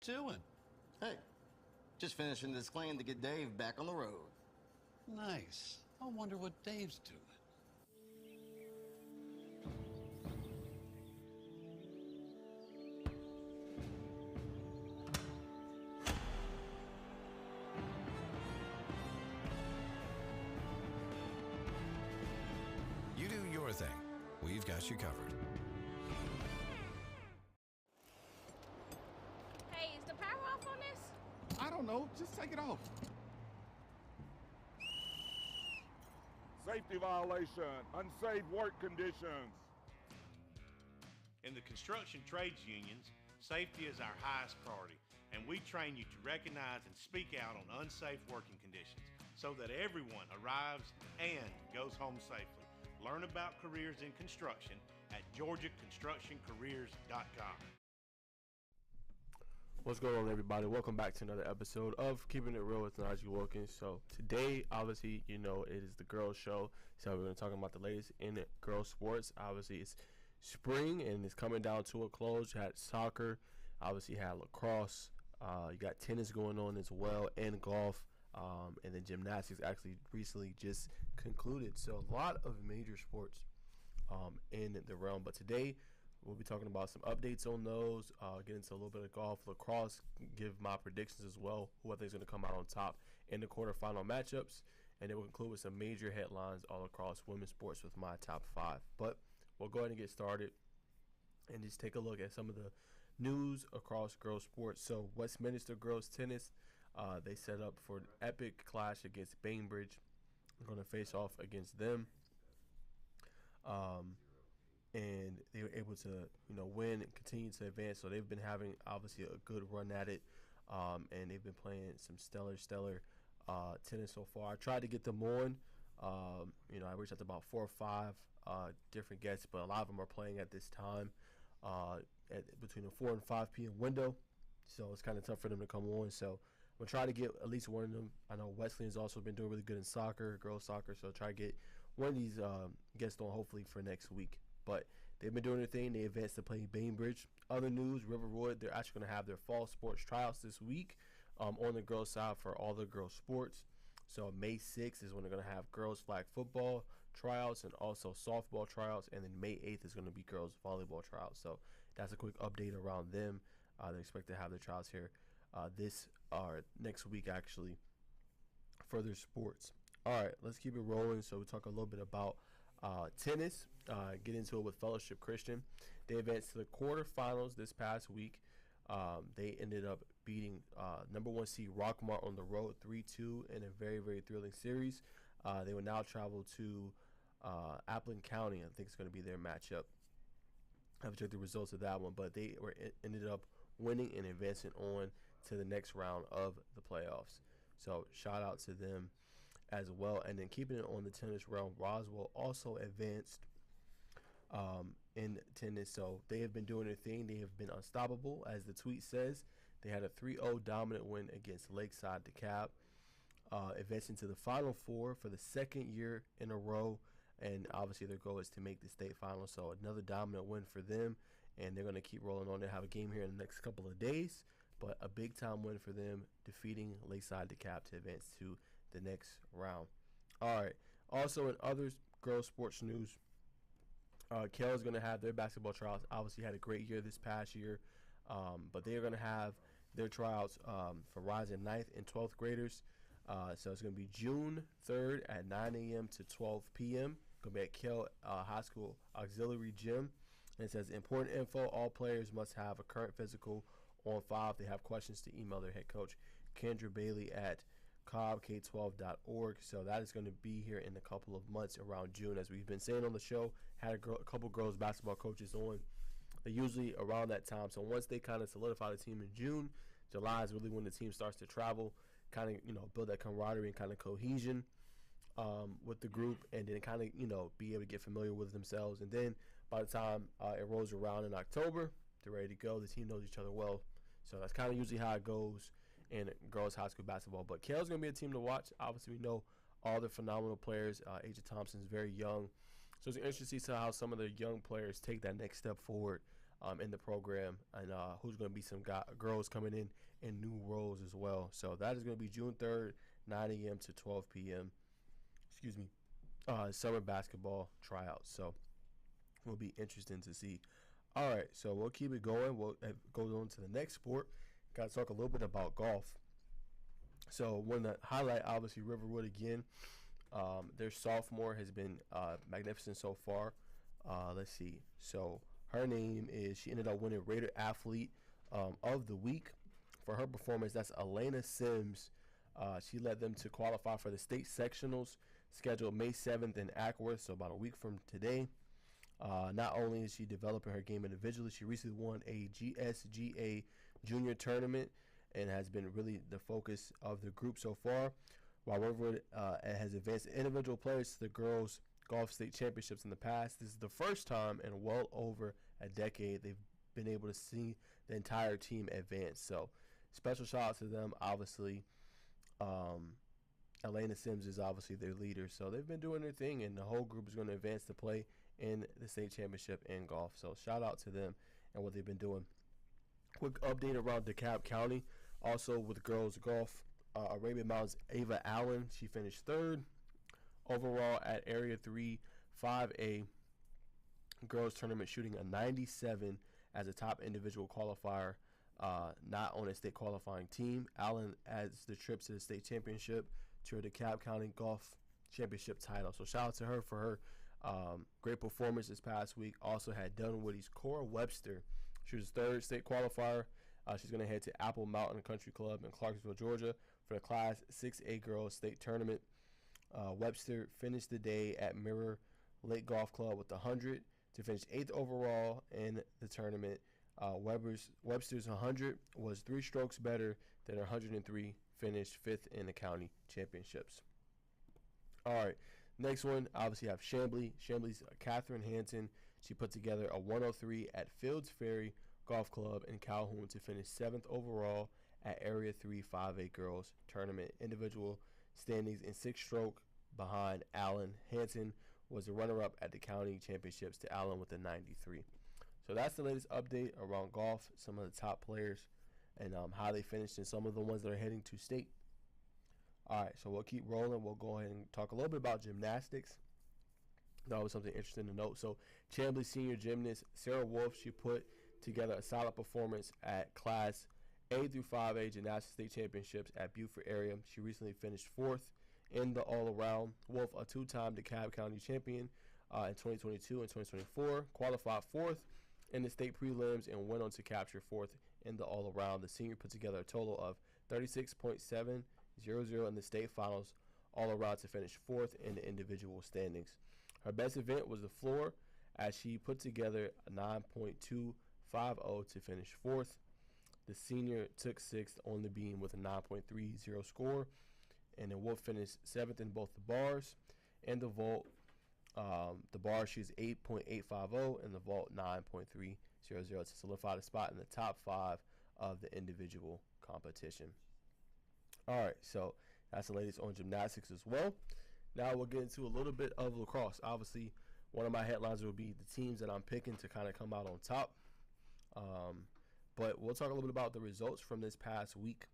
Doing? Hey, just finishing this claim to get Dave back on the road. Nice. I wonder what Dave's doing. You do your thing. We've got you covered. Hey, is the power off on this? I don't know. Just take it off. Safety violation, unsafe work conditions. In the construction trades unions, safety is our highest priority, and we train you to recognize and speak out on unsafe working conditions so that everyone arrives and goes home safely. Learn about careers in construction at georgiaconstructioncareers.com. What's going on, everybody? Welcome back to another episode of Keeping It Real with Najeh Wilkins. So today, obviously, you know, it is the girls' show. So we're going to talk about the latest in girls' sports. Obviously, it's spring and it's coming down to a close. You had soccer, obviously you had lacrosse. You got tennis going on as well, and golf. And then gymnastics actually recently just concluded. So a lot of major sports in the realm. But today we'll be talking about some updates on those, get into a little bit of golf, lacrosse, give my predictions as well, who I think is going to come out on top in the quarterfinal matchups. And then we'll conclude with some major headlines all across women's sports with my top 5. But we'll go ahead and get started and just take a look at some of the news across girls sports. So Westminster girls tennis, they set up for an epic clash against Bainbridge. They're going to face off against them. And they were able to, win and continue to advance. So they've been having, obviously, a good run at it. And they've been playing some stellar tennis so far. I tried to get them on. I reached out to about 4 or 5 different guests, but a lot of them are playing at this time between the 4 and 5 p.m. window. So it's kind of tough for them to come on. So I'm going to try to get at least one of them. I know Wesleyan's also been doing really good in soccer, girls soccer. So I'll try to get one of these guests on hopefully for next week. But they've been doing their thing. They advanced to play Bainbridge. Other news, Riverwood, they're actually going to have their fall sports tryouts this week on the girls' side for all the girls' sports. So May 6th is when they're going to have girls flag football tryouts and also softball tryouts. And then May 8th is going to be girls volleyball tryouts. So that's a quick update around them. They expect to have their tryouts here next week, actually, for their sports. All right, let's keep it rolling. So we'll talk a little bit about tennis, get into it with Fellowship Christian. They advanced to the quarterfinals this past week. They ended up beating number 1 seed Rockmart on the road 3-2 in a very, very thrilling series. They will now travel to Appleton County. I think it's going to be their matchup. I have to check the results of that one, but they ended up winning and advancing on to the next round of the playoffs. So shout out to them as well. And then keeping it on the tennis realm, Roswell also advanced in tennis. So they have been doing their thing. They have been unstoppable, as the tweet says. They had a 3-0 dominant win against Lakeside DeKalb, advancing to the Final Four for the second year in a row. And obviously their goal is to make the state final. So another dominant win for them. And they're going to keep rolling on. They have a game here in the next couple of days. But a big-time win for them, defeating Lakeside DeKalb to advance to the next round. All right. Also, in other girls' sports news, Kell is going to have their basketball tryouts. Obviously, had a great year this past year. But they are going to have their tryouts for rising 9th and 12th graders. So it's going to be June 3rd at 9 a.m. to 12 p.m. Going to be at Kell High School Auxiliary Gym. And it says, important info, all players must have a current physical on file. If they have questions, to email their head coach, Kendra Bailey, at cobbk12.org. So that is going to be here in a couple of months around June. As we've been saying on the show, had a couple girls basketball coaches on. They're usually around that time. So once they kind of solidify the team in June, July is really when the team starts to travel, kind of, build that camaraderie and kind of cohesion with the group, and then kind of, be able to get familiar with themselves. And then by the time it rolls around in October, they're ready to go. The team knows each other well. So that's kind of usually how it goes in girls high school basketball. But Kell's going to be a team to watch. Obviously, we know all the phenomenal players. Aja Thompson is very young. So it's interesting to see how some of the young players take that next step forward in the program, and who's going to be some girls coming in new roles as well. So that is going to be June 3rd, 9 a.m. to 12 p.m. Excuse me, summer basketball tryouts. So will be interesting to see. All right, so we'll keep it going. We'll go on to the next sport. Got to talk a little bit about golf. So one to highlight, obviously, Riverwood again. Their sophomore has been magnificent so far. Let's see. So her name is, she ended up winning Raider Athlete of the Week. For her performance, that's Elena Sims. She led them to qualify for the state sectionals scheduled May 7th in Ackworth, so about a week from today. Not only is she developing her game individually, she recently won a GSGA junior tournament and has been really the focus of the group so far. While Riverwood has advanced individual players to the girls' golf state championships in the past, this is the first time in well over a decade they've been able to see the entire team advance. So special shout out to them. Obviously, Elena Sims is obviously their leader. So they've been doing their thing, and the whole group is going to advance to play in the state championship in golf. So shout out to them and what they've been doing. Quick update around DeKalb County. Also with girls golf, Arabian Mountains Ava Allen, she finished 3rd overall at Area 3 5A girls tournament, shooting a 97 as a top individual qualifier, not on a state qualifying team. Allen adds the trip to the state championship to her DeKalb County golf championship title. So shout out to her for her great performance this past week. Also had Dunwoody's Cora Webster. She was 3rd state qualifier. She's going to head to Apple Mountain Country Club in Clarksville, Georgia for the Class 6A Girls State Tournament. Webster finished the day at Mirror Lake Golf Club with 100 to finish 8th overall in the tournament. Webster's 100 was 3 strokes better than her 103, finished 5th in the county championships. All right, next one, obviously have Chambly. Chambly's Catherine Hanson. She put together a 103 at Fields Ferry Golf Club in Calhoun to finish 7th overall at Area 3 5A Girls Tournament. Individual standings in 6-stroke behind Allen. Hanson was the runner-up at the county championships to Allen with a 93. So that's the latest update around golf, some of the top players and how they finished, and some of the ones that are heading to state. All right, so we'll keep rolling. We'll go ahead and talk a little bit about gymnastics. That was something interesting to note. So Chambly senior gymnast Sarah Wolf, she put together a solid performance at Class A through 5A Gymnastics State Championships at Beaufort area. She recently finished 4th in the all-around. Wolf, a 2-time DeKalb County champion in 2022 and 2024, qualified 4th in the state prelims and went on to capture 4th in the all-around. The senior put together a total of 36.700 in the state finals all-around to finish 4th in the individual standings. Her best event was the floor, as she put together a 9.250 to finish 4th. The senior took 6th on the beam with a 9.30 score, and then Wolf finished 7th in both the bars and the vault. The bar, she's 8.850, and the vault 9.300 to solidify the spot in the top 5 of the individual competition. All right, so that's the latest on gymnastics as well. Now we'll get into a little bit of lacrosse. Obviously, one of my headlines will be the teams that I'm picking to kind of come out on top. But we'll talk a little bit about the results from this past week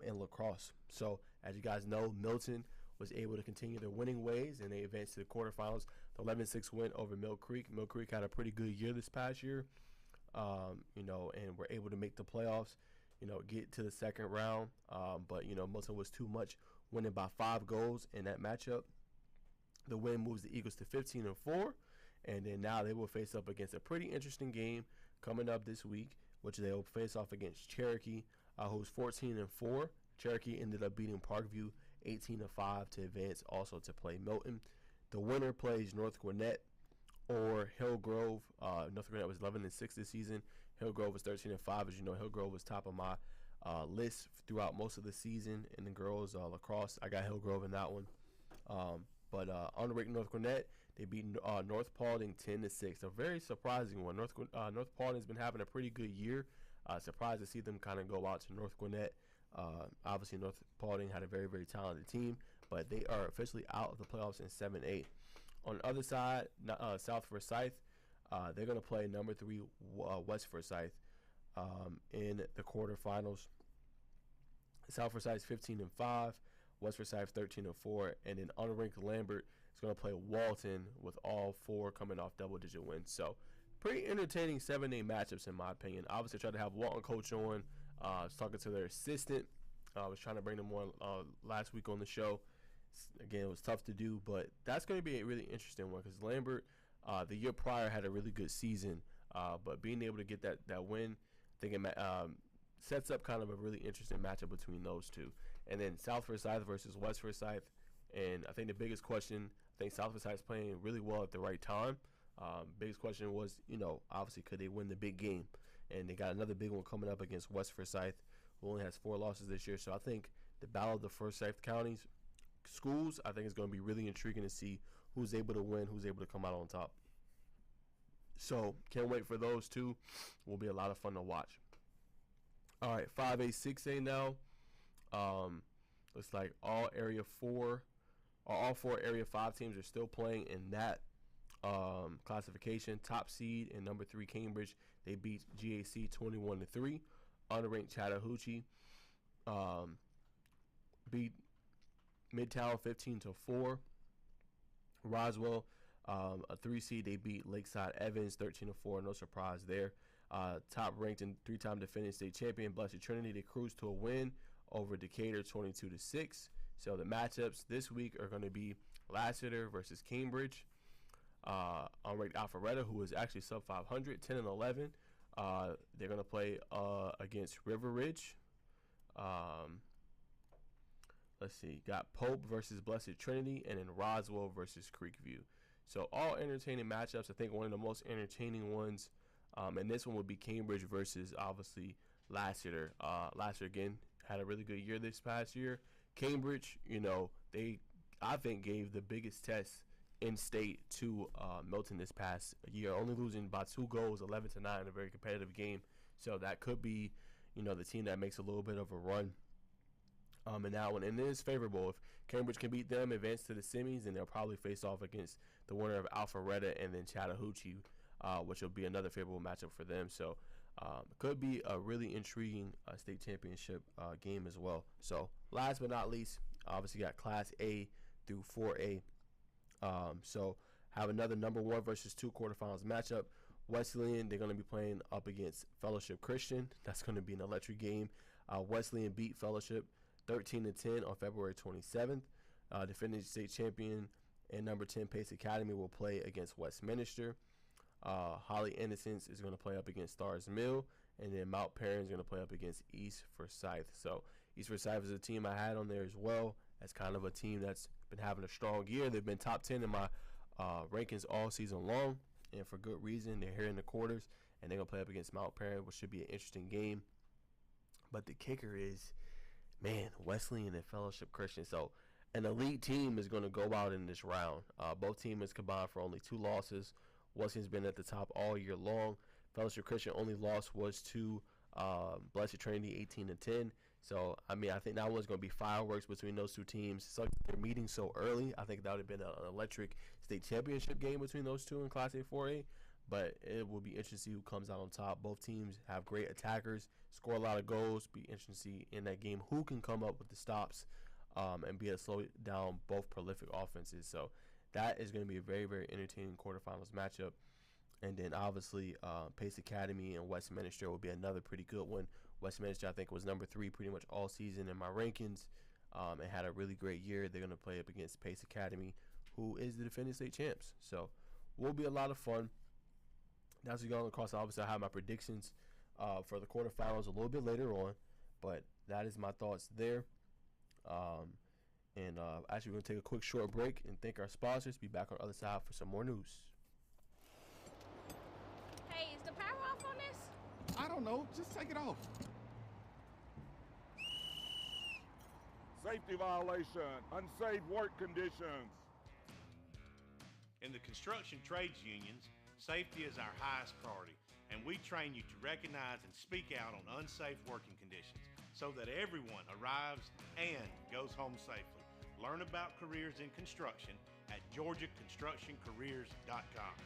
in lacrosse. So, as you guys know, Milton was able to continue their winning ways, and they advanced to the quarterfinals. The 11-6 win over Mill Creek. Mill Creek had a pretty good year this past year, and were able to make the playoffs, get to the second round. But, Milton was too much, winning by 5 goals in that matchup. The win moves the Eagles to 15-4, and then now they will face up against a pretty interesting game coming up this week, which they will face off against Cherokee, who's 14-4. Cherokee ended up beating Parkview 18-5 to advance also to play Milton. The winner plays North Gwinnett or Hillgrove. North Gwinnett was 11-6 this season. Hillgrove was 13-5. As you know, Hillgrove was top of my list throughout most of the season in the girls lacrosse. I got Hillgrove in that one. But underranked North Gwinnett, they beat North Paulding 10-6. A very surprising one. North Paulding's been having a pretty good year. Surprised to see them kind of go out to North Gwinnett. Obviously, North Paulding had a very, very talented team, but they are officially out of the playoffs in 7-8. On the other side, South Forsyth, They're going to play number 3 West Forsyth in the quarterfinals. South Forsyth 15-5, West Forsyth 13-4, and then unranked Lambert is going to play Walton with all 4 coming off double-digit wins. So pretty entertaining 7-day matchups in my opinion. Obviously, I tried to have Walton coach on. I was talking to their assistant. I was trying to bring them on last week on the show. Again, it was tough to do, but that's going to be a really interesting one because Lambert, the year prior, had a really good season. But being able to get that win, I think it sets up kind of a really interesting matchup between those two. And then South Forsyth versus West Forsyth. And I think the biggest question, I think South Forsyth is playing really well at the right time. Biggest question was, obviously, could they win the big game? And they got another big one coming up against West Forsyth, who only has 4 losses this year. So I think the battle of the Forsyth counties schools, I think it's going to be really intriguing to see who's able to win, who's able to come out on top. So can't wait for those two. Will be a lot of fun to watch. All right, 5A, 6A now. Looks like all four Area 5 teams are still playing in that classification. Top seed and number 3 Cambridge, they beat GAC 21-3. Unranked Chattahoochee beat Midtown 15-4. Roswell, a 3 seed, they beat Lakeside Evans 13-4. No surprise there. Top ranked and 3-time defending state champion Blessed Trinity, they cruised to a win over Decatur 22-6. So the matchups this week are going to be Lassiter versus Cambridge. Unranked Alpharetta, who is actually sub 500, 10-11. They're going to play against River Ridge. Let's see, got Pope versus Blessed Trinity, and then Roswell versus Creekview. So all entertaining matchups. I think one of the most entertaining ones, and this one would be Cambridge versus obviously Lassiter. Lassiter again had a really good year this past year. Cambridge, they I think gave the biggest test in state to Milton this past year, only losing by 2 goals, 11-9 in a very competitive game. So that could be, the team that makes a little bit of a run. In that one, and it is favorable. If Cambridge can beat them, advance to the semis, and they'll probably face off against the winner of Alpharetta and then Chattahoochee, which will be another favorable matchup for them. So it could be a really intriguing state championship game as well. So last but not least, obviously got Class A through 4A. So have another number 1 versus 2 quarterfinals matchup. Wesleyan, they're going to be playing up against Fellowship Christian. That's going to be an electric game. Wesleyan beat Fellowship 13-10 on February 27th. Defending state champion and number 10 Pace Academy will play against Westminster. Holly Innocence is going to play up against Stars Mill, and then Mount Perrin is going to play up against East Forsyth. So East Forsyth is a team I had on there as well. That's kind of a team that's been having a strong year. They've been top 10 in my rankings all season long, and for good reason. They're here in the quarters, and they're going to play up against Mount Perrin, which should be an interesting game. But the kicker is, Wesleyan and Fellowship Christian. So an elite team is going to go out in this round. Both teams combined for only 2 losses. Wesleyan's been at the top all year long. Fellowship Christian only loss was to Blessed Trinity 18-10. So, I think that one's going to be fireworks between those 2 teams. So they're meeting so early. I think that would have been an electric state championship game between those 2 in Class A 4A. But it will be interesting to see who comes out on top. Both teams have great attackers, score a lot of goals. Be interesting to see in that game who can come up with the stops and be able to slow down both prolific offenses. So that is going to be a very, very entertaining quarterfinals matchup. And then obviously Pace Academy and Westminster will be another pretty good one. Westminster, I think, was number 3 pretty much all season in my rankings and had a really great year. They're going to play up against Pace Academy, who is the defending state champs. So will be a lot of fun. That's going across. Obviously, I have my predictions for the quarterfinals a little bit later on, but that is my thoughts there. Actually, we're going to take a quick short break and thank our sponsors. Be back on the other side for some more news. Hey, is the power off on this? I don't know. Just take it off. Safety violation, unsafe work conditions. In the construction trades unions, safety is our highest priority, and we train you to recognize and speak out on unsafe working conditions so that everyone arrives and goes home safely. Learn about careers in construction at GeorgiaConstructionCareers.com.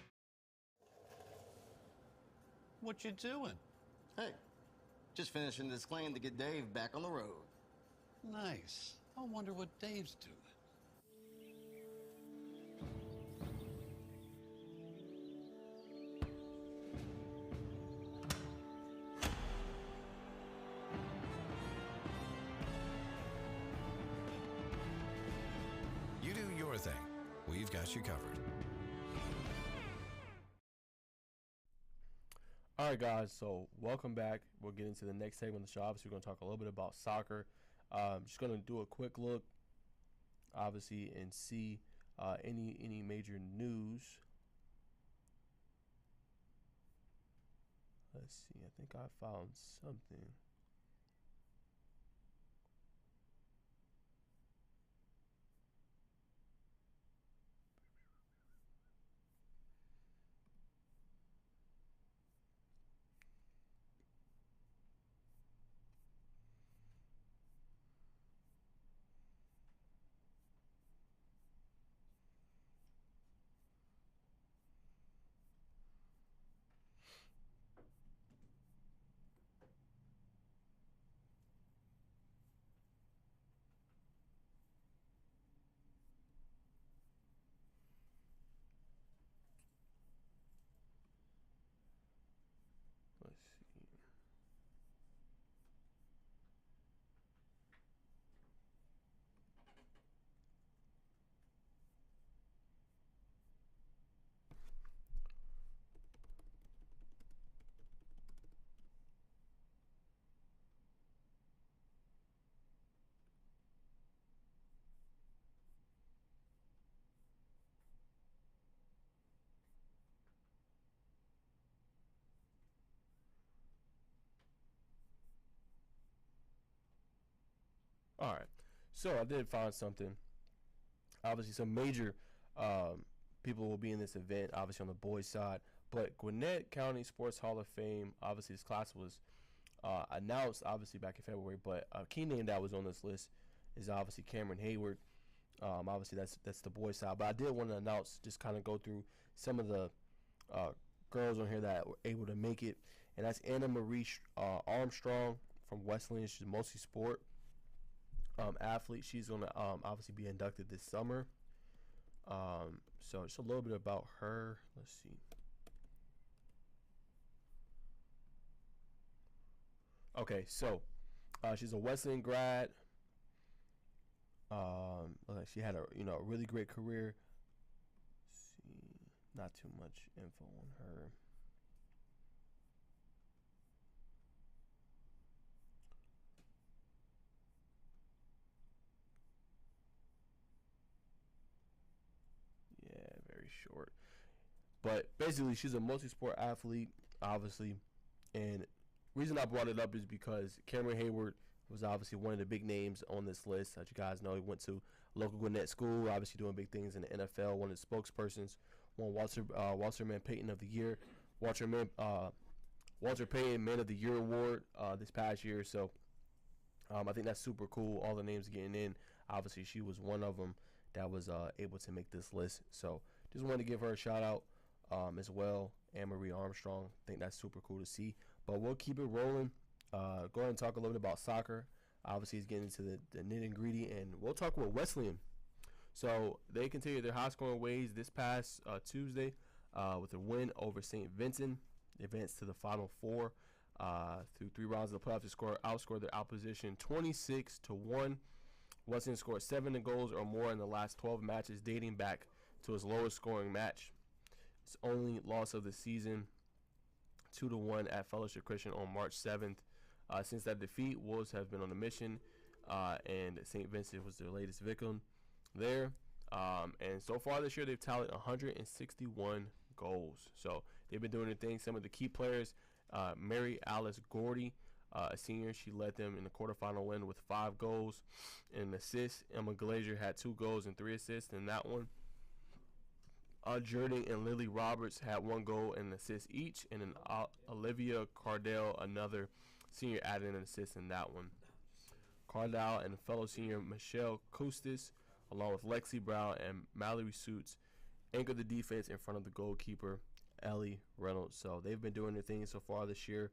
What you doing? Hey, just finishing this claim to get Dave back on the road. Nice. I wonder what Dave's doing. You do your thing. We've got you covered. All right, guys, so welcome back. We'll get into the next segment of the show. Obviously, we're going to talk a little bit about soccer. Just going to do a quick look, obviously, and see any major news. Let's see. I think I found something. Let's see. All right. So I did find something. Obviously, some major people will be in this event, obviously on the boys' side. But Gwinnett County Sports Hall of Fame, obviously this class was announced, obviously, back in February. But a key name that was on this list is obviously Cameron Hayward. Obviously, that's the boys' side. But I did want to announce, just kind of go through some of the girls on here that were able to make it. And that's Anna Marie Armstrong from Wesleyan. She's mostly sport. Athlete. She's going to obviously be inducted this summer. So just a little bit about her. Let's see. Okay, so she's a Wesleyan grad. She had a really great career. Let's see, not too much info on her. Very short. But basically, she's a multi-sport athlete, obviously. And reason I brought it up is because Cameron Hayward was obviously one of the big names on this list. As you guys know, he went to local Gwinnett school, obviously doing big things in the NFL. One of the spokespersons, won Walter Man Payton of the Year, Walter Payton Man of the Year award this past year. So I think that's super cool. All the names getting in. Obviously, she was one of them that was able to make this list. So just wanted to give her a shout out as well. Anne-Marie Armstrong. I think that's super cool to see. But we'll keep it rolling. Go ahead and talk a little bit about soccer. Obviously, he's getting into the nitty-gritty, and we'll talk about Wesleyan. So they continued their high-scoring ways this past Tuesday with a win over St. Vincent. They advanced to the Final Four through 3 rounds of the playoffs. They outscored their opposition 26-1. Wesleyan scored 7 goals or more in the last 12 matches, dating back to his lowest scoring match. Its only loss of the season, 2-1 at Fellowship Christian on March 7th. Since that defeat, Wolves have been on a mission, and St. Vincent was their latest victim there. And so far this year, they've tallied 161 goals. So they've been doing their thing. Some of the key players, Mary Alice Gordy, a senior, she led them in the quarterfinal win with 5 goals and an assist. Emma Glazier had 2 goals and 3 assists in that one. Jordan and Lily Roberts had 1 goal and an assist each, and then Olivia Cardell, another senior, added an assist in that one. Cardell and fellow senior Michelle Costas, along with Lexi Brown and Mallory Suits, anchored the defense in front of the goalkeeper, Ellie Reynolds. So they've been doing their thing so far this year.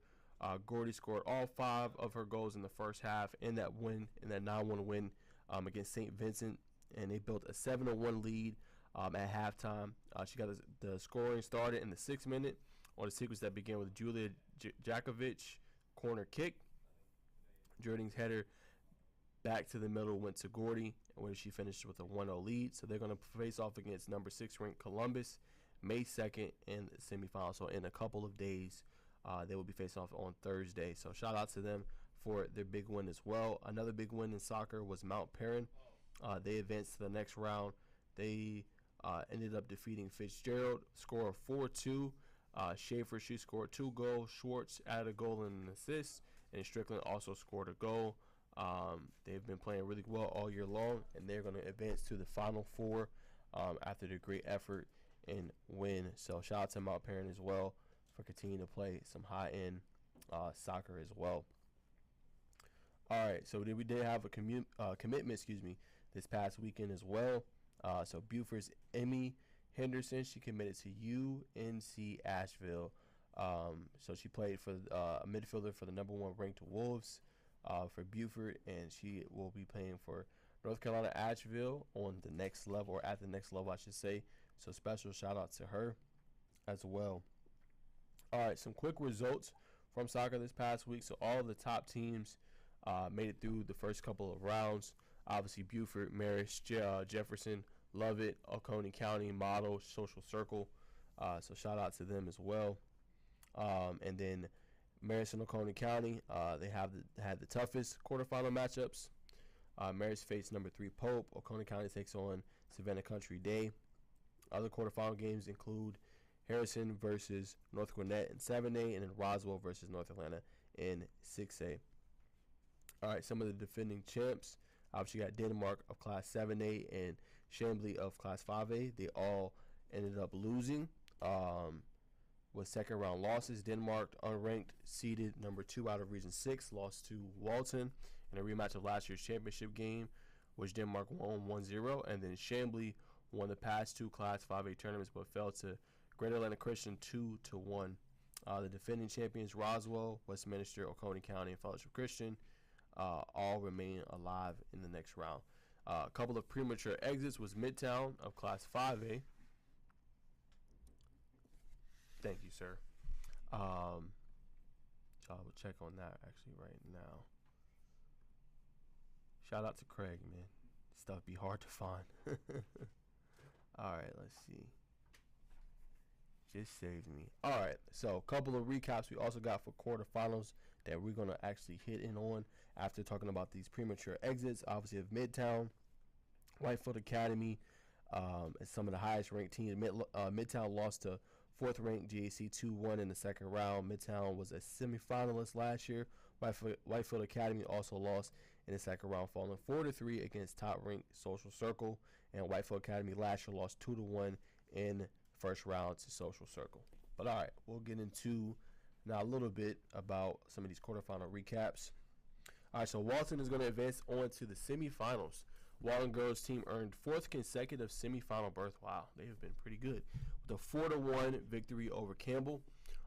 Gordy scored all 5 of her goals in the first half in that 9-1 win against St. Vincent, and they built a 7-1 lead at halftime. She got the scoring started in the 6th minute on a sequence that began with Julia Jakovic corner kick. Jordan's header back to the middle went to Gordy, where she finished with a 1-0 lead. So they're going to face off against number 6 ranked Columbus May 2nd in the semifinal. So in a couple of days, they will be facing off on Thursday. So shout out to them for their big win as well. Another big win in soccer was Mount Perrin. They advanced to the next round. They ended up defeating Fitzgerald, score of 4-2. Schaefer, she scored 2 goals. Schwartz added a goal and an assist. And Strickland also scored a goal. They've been playing really well all year long, and they're going to advance to the Final Four after their great effort and win. So shout out to Mount Perrin as well for continuing to play some high-end soccer as well. All right, so we did have a commitment, this past weekend as well. So Buford's Emmy Henderson, she committed to UNC Asheville. So she played for a midfielder for the number 1 ranked Wolves for Buford, and she will be playing for North Carolina Asheville on the next level, or at the next level, I should say. So special shout out to her as well. All right, some quick results from soccer this past week. So all of the top teams made it through the first couple of rounds. Obviously, Buford, Marist, Jefferson, Lovett, Oconee County, Model, Social Circle. So shout out to them as well. And then Marist and Oconee County, they had the toughest quarterfinal matchups. Marist faced number 3 Pope. Oconee County takes on Savannah Country Day. Other quarterfinal games include Harrison versus North Gwinnett in 7A, and then Roswell versus North Atlanta in 6A. All right, some of the defending champs. Obviously, you got Denmark of Class 7A and Chambly of Class 5A. They all ended up losing with second-round losses. Denmark, unranked, seeded number 2 out of Region 6, lost to Walton in a rematch of last year's championship game, which Denmark won 1-0. And then Chambly won the past 2 Class 5A tournaments but fell to Greater Atlanta Christian 2-1. The defending champions, Roswell, Westminster, Oconee County, and Fellowship Christian, all remain alive in the next round. A couple of premature exits was Midtown of Class 5A. Thank you, sir. So I will check on that actually right now. Shout out to Craig, man. Stuff be hard to find. All right, let's see. Just saved me. All right, so a couple of recaps we also got for quarterfinals that we're going to actually hit in on after talking about these premature exits. Obviously, of Midtown, Whitefield Academy, as some of the highest ranked teams. Midtown lost to 4th ranked GAC 2-1 in the second round. Midtown was a semifinalist last year. Whitefield Academy also lost in the second round, falling 4-3 against top ranked Social Circle. And Whitefield Academy last year lost 2-1 in first round to Social Circle. But all right, we'll get into now a little bit about some of these quarterfinal recaps. All right, so Walton is going to advance on to the semifinals. Walton girls team earned 4th consecutive semifinal berth. Wow, they have been pretty good. With a 4-1 victory over Campbell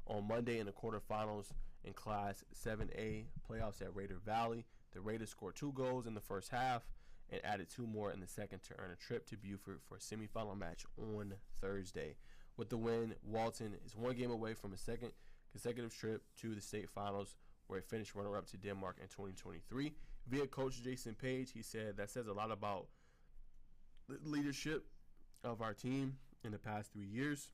on Monday in the quarterfinals in Class 7A playoffs at Raider Valley. The Raiders scored 2 goals in the first half and added 2 more in the second to earn a trip to Buford for a semifinal match on Thursday. With the win, Walton is 1 game away from a second consecutive trip to the state finals, where it finished runner-up to Denmark in 2023. Via coach Jason Page, he said that says a lot about the leadership of our team in the past 3 years.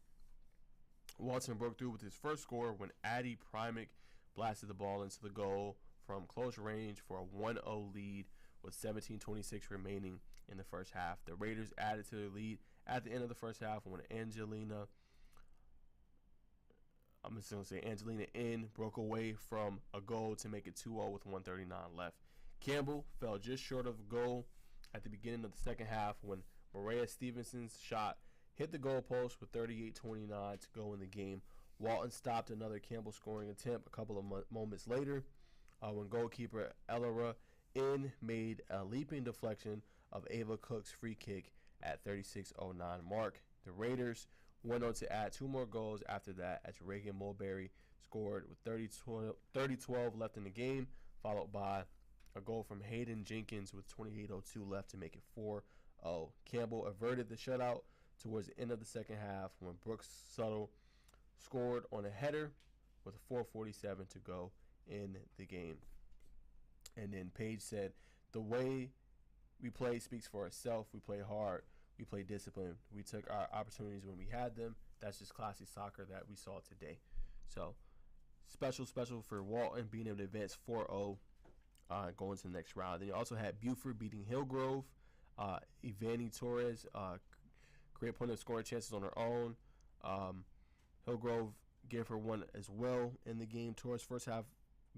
Walton broke through with his first score when Addie Primick blasted the ball into the goal from close range for a 1-0 lead with 17:26 remaining in the first half. The Raiders added to the lead at the end of the first half when Angelina N broke away from a goal to make it 2-0 with 1:39 left. Campbell fell just short of a goal at the beginning of the second half when Maria Stevenson's shot hit the goalpost with 38:29 to go in the game. Walton stopped another Campbell scoring attempt a couple of moments later when goalkeeper Elora N made a leaping deflection of Ava Cook's free kick at 36:09 mark. The Raiders went on to add 2 more goals after that as Reagan Mulberry scored with 30-12 left in the game, followed by a goal from Hayden Jenkins with 28:02 left to make it 4-0. Campbell averted the shutout towards the end of the second half when Brooks Suttle scored on a header with 4:47 to go in the game. And then Page said, the way we play speaks for itself. We play hard. We play disciplined. We took our opportunities when we had them. That's just classic soccer that we saw today. So special for Walton being able to advance 4-0 going to the next round. Then you also had Buford beating Hillgrove. Ivani Torres, great point of scoring chances on her own. Hillgrove gave her one as well in the game. Torres' first half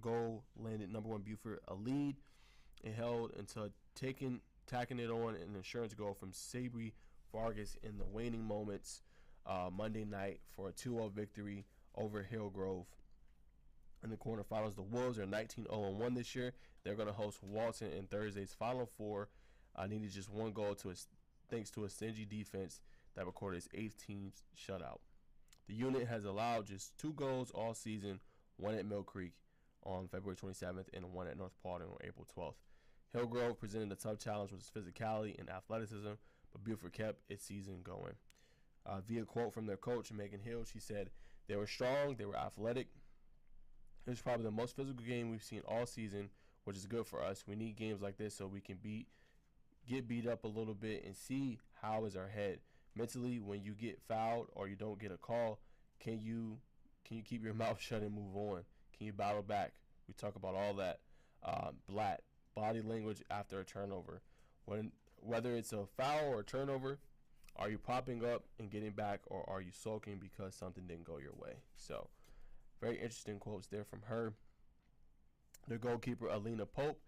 goal landed number 1 Buford a lead and held until tacking it on an insurance goal from Sabri Vargas in the waning moments Monday night for a 2-0 victory over Hillgrove. In the quarterfinals, the Wolves are 19-0-1 this year. They're going to host Walton in Thursday's Final Four. Needed just 1 goal thanks to a stingy defense that recorded its 18th shutout. The unit has allowed just 2 goals all season, 1 at Mill Creek on February 27th and 1 at North Paulding on April 12th. Hillgrove presented a tough challenge with its physicality and athleticism, but Buford kept its season going. Via quote from their coach, Megan Hill, she said, they were strong, they were athletic. It was probably the most physical game we've seen all season, which is good for us. We need games like this so we can get beat up a little bit and see how is our head. Mentally, when you get fouled or you don't get a call, can you keep your mouth shut and move on? Can you battle back? We talk about all that. Blatt, body language after a turnover. Whether it's a foul or a turnover, are you popping up and getting back, or are you sulking because something didn't go your way? So, very interesting quotes there from her. The goalkeeper, Alina Pope,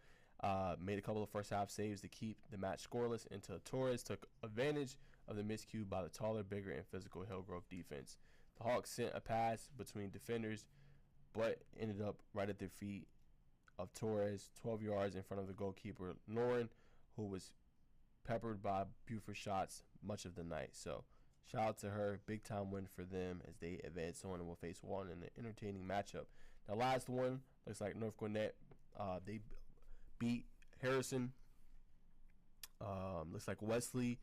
made a couple of first half saves to keep the match scoreless until Torres took advantage of the miscue by the taller, bigger, and physical Hillgrove defense. The Hawks sent a pass between defenders, but ended up right at the feet of Torres, 12 yards in front of the goalkeeper, Lauren, who was peppered by Buford shots much of the night. So shout out to her. Big time win for them as they advance on and will face one in an entertaining matchup. The last one looks like North Gwinnett. They beat Harrison. Looks like Wesley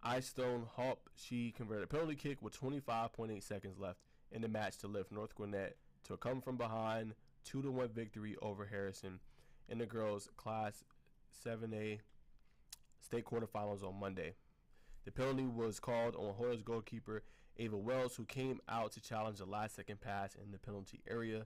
Eyestone Hop. She converted a penalty kick with 25.8 seconds left in the match to lift North Gwinnett to a come from behind 2-1 victory over Harrison in the girls' Class 7A state quarterfinals on Monday. The penalty was called on Hoyle's goalkeeper Ava Wells, who came out to challenge the last-second pass in the penalty area.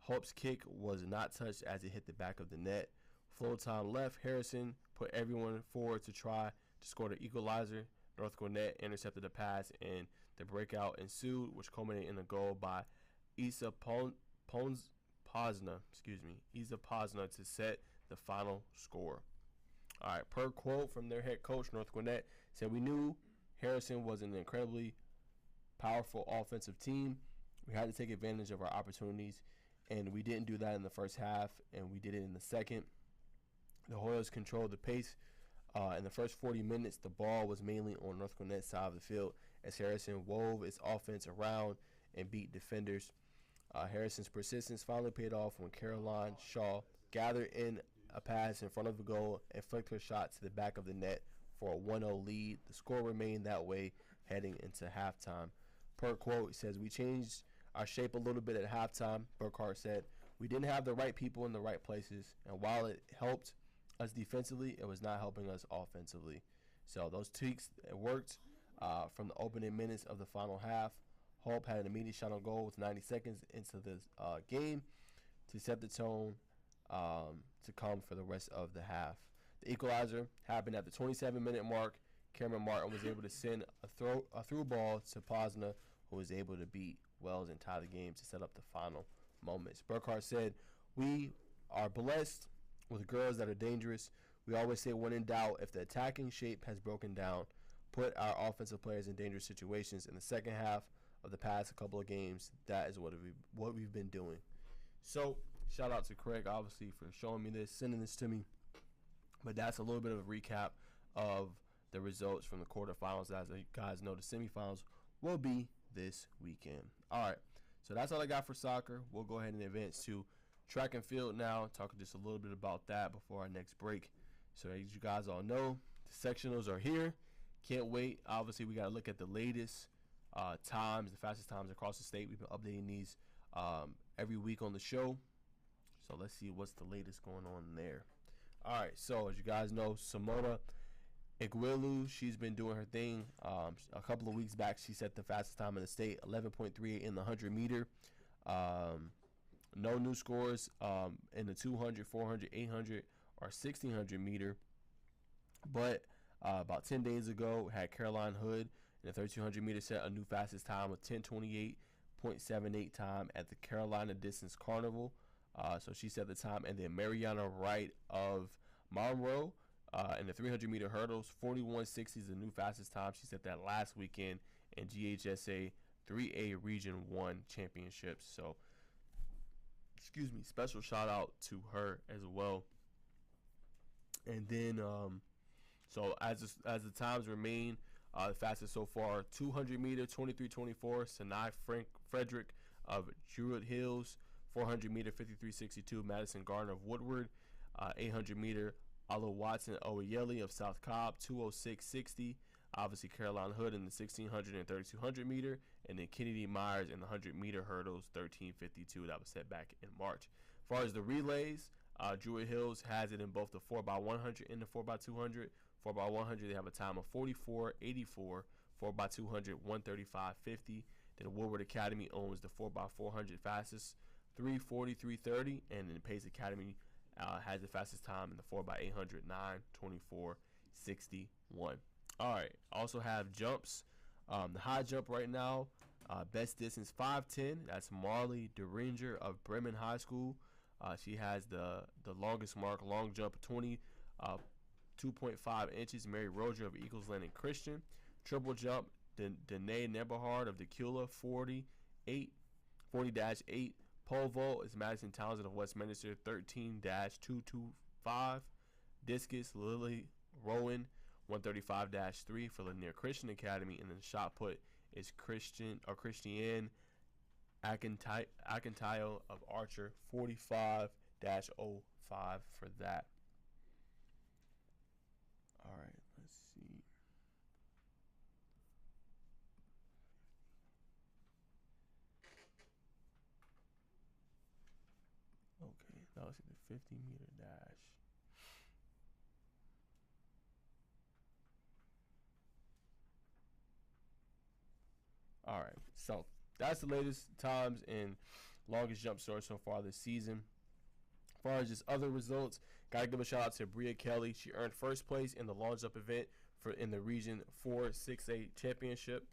Hope's kick was not touched as it hit the back of the net. Flow time left. Harrison put everyone forward to try to score the equalizer. North Gwinnett intercepted the pass, and the breakout ensued, which culminated in a goal by Isa Pozna to set the final score. All right, per quote from their head coach, North Gwinnett said, "We knew Harrison was an incredibly powerful offensive team. We had to take advantage of our opportunities, and we didn't do that in the first half, and we did it in the second. The Hoyles controlled the pace. In the first 40 minutes, the ball was mainly on North Gwinnett's side of the field as Harrison wove its offense around and beat defenders. Harrison's persistence finally paid off when Caroline Shaw gathered in a pass in front of the goal and flicked her shot to the back of the net for a 1-0 lead. The score remained that way heading into halftime." Per quote, it says, "We changed our shape a little bit at halftime," Burkhart said. "We didn't have the right people in the right places, and while it helped us defensively, it was not helping us offensively." So those tweaks, it worked from the opening minutes of the final half. Hope had an immediate shot on goal with 90 seconds into the game to set the tone to come for the rest of the half. The equalizer happened at the 27-minute mark. Cameron Martin was able to send a through ball to Pozna, who was able to beat Wells and tie the game to set up the final moments. Burkhart said, "We are blessed with girls that are dangerous. We always say when in doubt, if the attacking shape has broken down, put our offensive players in dangerous situations. In the second half of the past couple of games, that is what we've been doing." So shout out to Craig, obviously, for showing me this, sending this to me. But that's a little bit of a recap of the results from the quarterfinals. As you guys know, the semifinals will be this weekend. All right, so that's all I got for soccer. We'll go ahead and advance to track and field now, talking just a little bit about that before our next break. So as you guys all know, the sectionals are here. Can't wait. Obviously, we got to look at the latest times, the fastest times across the state. We've been updating these every week on the show. So let's see what's the latest going on there. All right, so as you guys know, Seimone Igwelu, she's been doing her thing. A couple of weeks back, she set the fastest time in the state, 11.38 in the 100-meter. No new scores in the 200, 400, 800, or 1600-meter. But about 10 days ago, had Caroline Hood in the 3200-meter set a new fastest time with 10:28.78 time at the Carolina Distance Carnival. So she set the time. And then Mariana Wright of Monroe in the 300-meter hurdles, 41:60 is the new fastest time. She set that last weekend in GHSA 3A Region 1 championships. So, excuse me, special shout out to her as well. And then, so as the times remain, the fastest so far, 200-meter, 23:24, Sinai Frederick of Druid Hills, 400-meter, 53:62, Madison Garner of Woodward, 800-meter, Alo Watson Oyeli of South Cobb, 206.60. Obviously, Caroline Hood in the 1600 and 3200-meter, and then Kennedy Myers in the 100-meter hurdles, 13:52. That was set back in March. As far as the relays, Druid Hills has it in both the 4x100 and the 4x200. 4x100, they have a time of 44.84. 4x200, 135.50. Then Woodward Academy owns the 4x400 fastest, 3:43.30, and then Pace Academy has the fastest time in the 4x800, 9:24.61. All right, also have jumps. The high jump right now, best distance 5'10". That's Marley Deringer of Bremen High School. She has the longest mark, long jump, 2.5 inches. Mary Roger of Eagles Landing Christian. Triple jump, Danae Nebahard of Decula, 40-8. Pole vault is Madison Townsend of Westminster, 13-225. Discus, Lily Rowan, 135-3 for Lanier Christian Academy. And then shot put is Christiane Akintayo of Archer, 45-05 for that. All right, let's see. Okay, now let's see the 50-meter dash. All right, so that's the latest times and longest jump story so far this season. As far as just other results, gotta give a shout out to Bria Kelly. She earned first place in the long jump event in the Region 4 6A championship.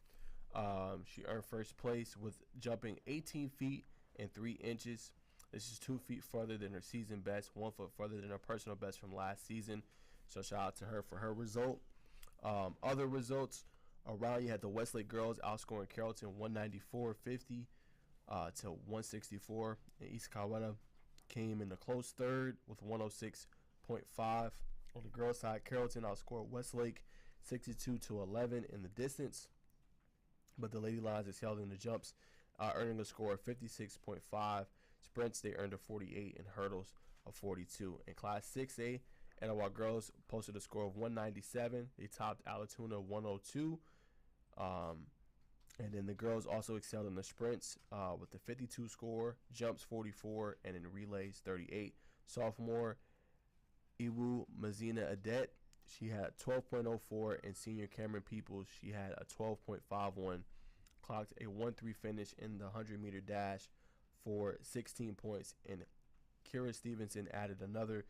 She earned first place with jumping 18 feet and 3 inches. This is 2 feet further than her season best, 1 foot further than her personal best from last season. So shout out to her for her result. Other results around, you had the Westlake girls outscoring Carrollton 194.50 to 164. And East Carolina came in the close third with 106.5. On the girls' side, Carrollton outscored Westlake 62-11 in the distance, but the Lady Lions excelled in the jumps, earning a score of 56.5. Sprints, they earned a 48, and hurdles of 42. In Class 6A, Etowah girls posted a score of 197. They topped Alatoona 102. And then the girls also excelled in the sprints with the 52 score, jumps 44, and in relays 38. Sophomore Iwu Mazina Adet, she had 12.04, and senior Cameron Peoples, she had a 12.51. Clocked a 1-3 finish in the 100-meter dash for 16 points, and Kira Stevenson added another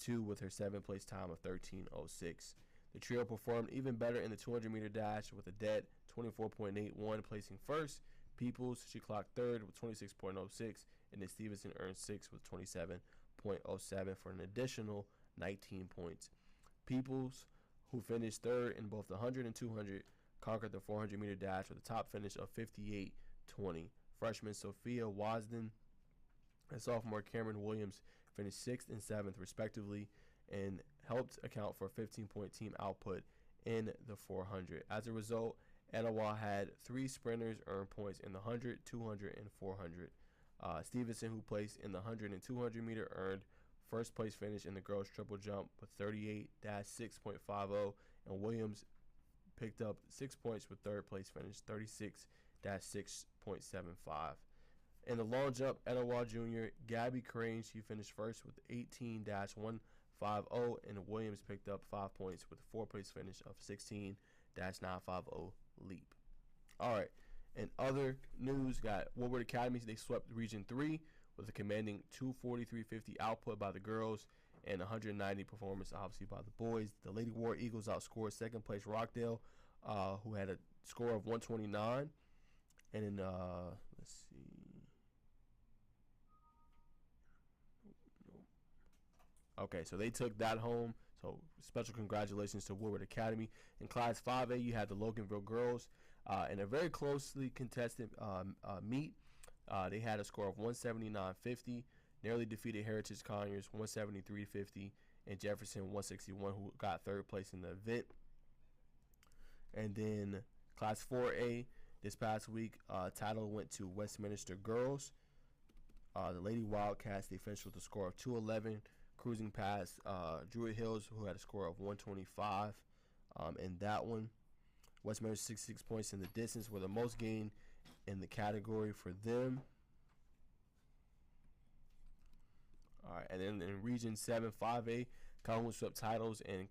2 with her 7th place time of 13:06. The trio performed even better in the 200-meter dash with Adet 24.81 placing first. Peoples, she clocked third with 26.06, and then Stevenson earned 6th with 27.07 for an additional 19 points. Peoples, who finished third in both the 100 and 200, conquered the 400-meter dash with a top finish of 58.20. Freshman Sophia Wasden and sophomore Cameron Williams finished 6th and 7th respectively, and helped account for a 15-point team output in the 400. As a result, Etowah had 3 sprinters earn points in the 100, 200, and 400. Stevenson, who placed in the 100 and 200 meter, earned first place finish in the girls triple jump with 38-6.50, and Williams picked up 6 points with third place finish, 36-6.75. In the long jump, Etowah Jr. Gabby Crane, she finished first with 18-150, and Williams picked up 5 points with a 4th place finish of 16-950 leap. All right. In other news, got Woodward Academy. They swept Region 3 with a commanding 243.50 output by the girls and 190 performance, obviously, by the boys. The Lady War Eagles outscored second place Rockdale, who had a score of 129. And then, let's see. Okay, so they took that home. So special congratulations to Woodward Academy. In Class 5A, you had the Loganville girls in a very closely contested meet. They had a score of 179.50, narrowly defeated Heritage Conyers 173.50, and Jefferson 161, who got third place in the event. And then Class 4A, this past week, title went to Westminster girls. The Lady Wildcats, they finished with a score of 211, cruising past Druid Hills, who had a score of 125 in that one. Westminster 66 points in the distance were the most gained in the category for them. All right, and then in Region 7 5A, Calhoun swept titles, and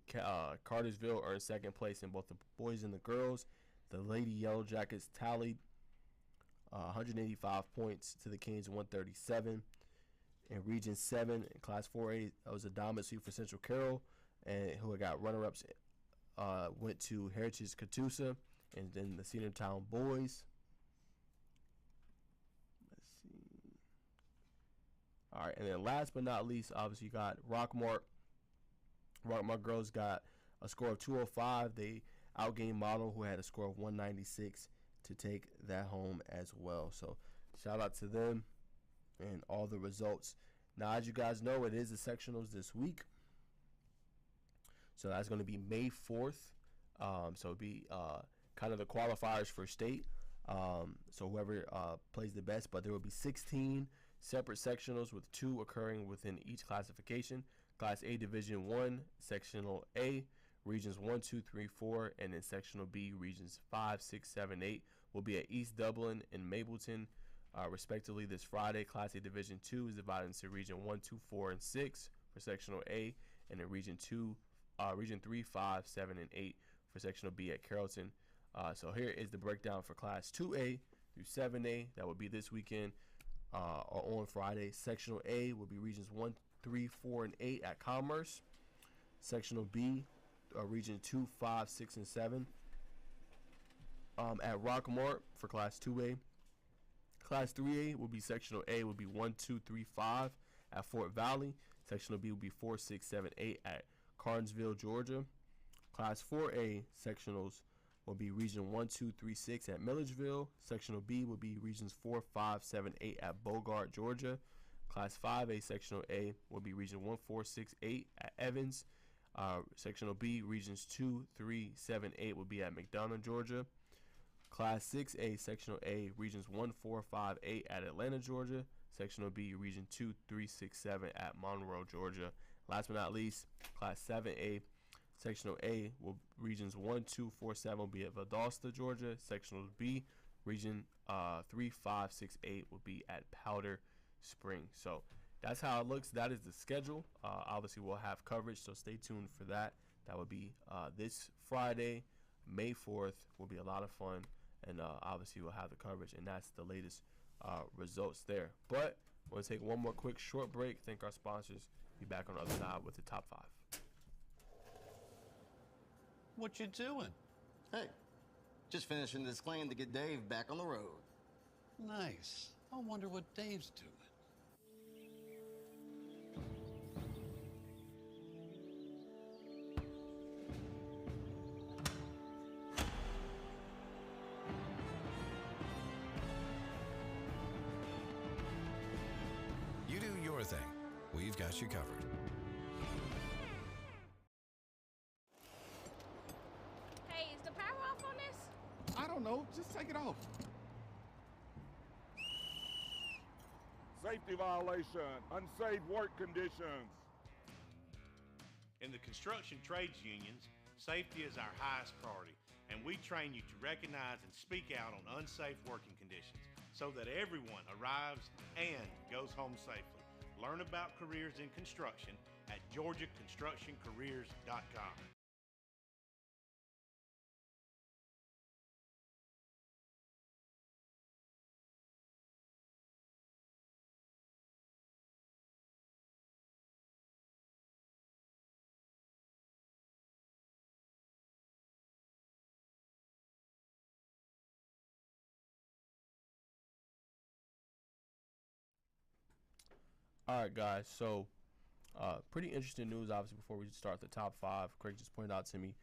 Cartersville earned second place in both the boys and the girls. The Lady Yellow Jackets tallied 185 points to the Canes 137. In Region 7, in Class 4A, that was a dominant sweep for Central Carroll, and who got runner-ups went to Heritage Catoosa, and then the Cedartown boys. Let's see. All right, and then last but not least, obviously you got Rockmart. Rockmart girls got a score of 205. They outgained Model, who had a score of 196, to take that home as well. So shout out to them and all the results. Now, as you guys know, it is the sectionals this week. So that's going to be May 4th. So it'll be kind of the qualifiers for state. So whoever plays the best, but there will be 16 separate sectionals with 2 occurring within each classification. Class A Division 1, Sectional A, Regions 1, 2, 3, 4, and then Sectional B, Regions 5, 6, 7, 8 will be at East Dublin and Mableton, respectively, this Friday. Class A Division 2 is divided into Region 1, 2, 4, and 6 for Sectional A, and then Region 3, 5, 7, and 8 for Sectional B at Carrollton. So here is the breakdown for Class 2A through 7A. That will be this weekend or on Friday. Sectional A will be Regions 1, 3, 4, and 8 at Commerce. Sectional B, Region 2, 5, 6, and 7 at Rockmart for Class 2A. Class 3A will be Sectional A will be 1, 2, 3, 5 at Fort Valley. Sectional B will be 4, 6, 7, 8 at Carnesville, Georgia. Class 4A sectionals will be Region 1, 2, 3, 6 at Milledgeville. Sectional B will be Regions 4, 5, 7, 8 at Bogart, Georgia. Class 5A Sectional A will be Region 1, 4, 6, 8 at Evans. Sectional B, Regions 2, 3, 7, 8 will be at McDonough, Georgia. Class 6A Sectional A, Regions 1, 4, 5, 8 at Atlanta, Georgia. Sectional B, Region 2, 3, 6, 7 at Monroe, Georgia. Last but not least, Class 7A Sectional A will Regions 1, 2, 4, 7 will be at Valdosta, Georgia. Sectional B, Region 3, 5, 6, 8 will be at Powder Spring. So that's how it looks. That is the schedule. Obviously, we'll have coverage, so stay tuned for that. That will be this Friday, May 4th. Will be a lot of fun, and obviously we'll have the coverage, and that's the latest results there. But we'll take one more quick short break. Thank our sponsors. Be back on the other side with the top 5. What you doing? Hey, just finishing this claim to get Dave back on the road. Nice. I wonder what Dave's doing. You do your thing. We've got you covered. Hey, is the power off on this? I don't don't know. Just take it off. Safety violation. Unsafe work conditions. In the construction trades unions, safety is our highest priority, and we train you to recognize and speak out on unsafe working conditions so that everyone arrives and goes home safely. Learn about careers in construction at georgiaconstructioncareers.com. All right, guys. So, pretty interesting news, obviously, before we start the top five. Craig just pointed out to me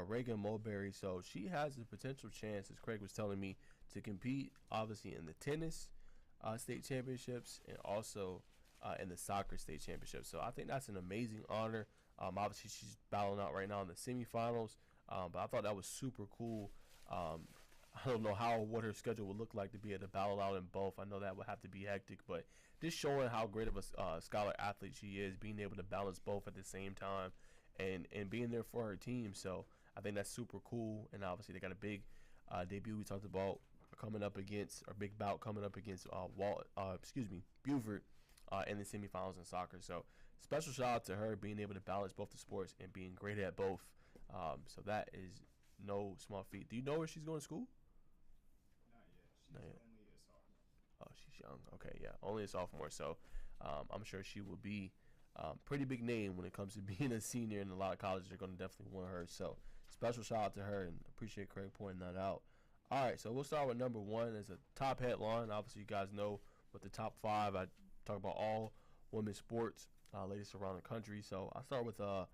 Reagan Mulberry. So, she has a potential chance, as Craig was telling me, to compete, obviously, in the tennis state championships and also in the soccer state championships. So, I think that's an amazing honor. Obviously, she's battling out right now in the semifinals, but I thought that was super cool. I don't know what her schedule would look like to be able to battle out in both. I know that would have to be hectic, but just showing how great of a scholar athlete she is, being able to balance both at the same time, and being there for her team. So I think that's super cool. And obviously they got a big debut we talked about coming up against, or big bout coming up against Buford in the semifinals in soccer. So special shout out to her being able to balance both the sports and being great at both. So that is no small feat. Do you know where she's going to school? Not yet. Oh, she's young. Okay, yeah, only a sophomore. So I'm sure she will be pretty big name when it comes to being a senior, and a lot of colleges are going to definitely want her. So special shout out to her, and appreciate Craig pointing that out. All right, so we'll start with number one as a top headline. Obviously, you guys know with the top five, I talk about all women's sports, latest around the country. So I'll start with a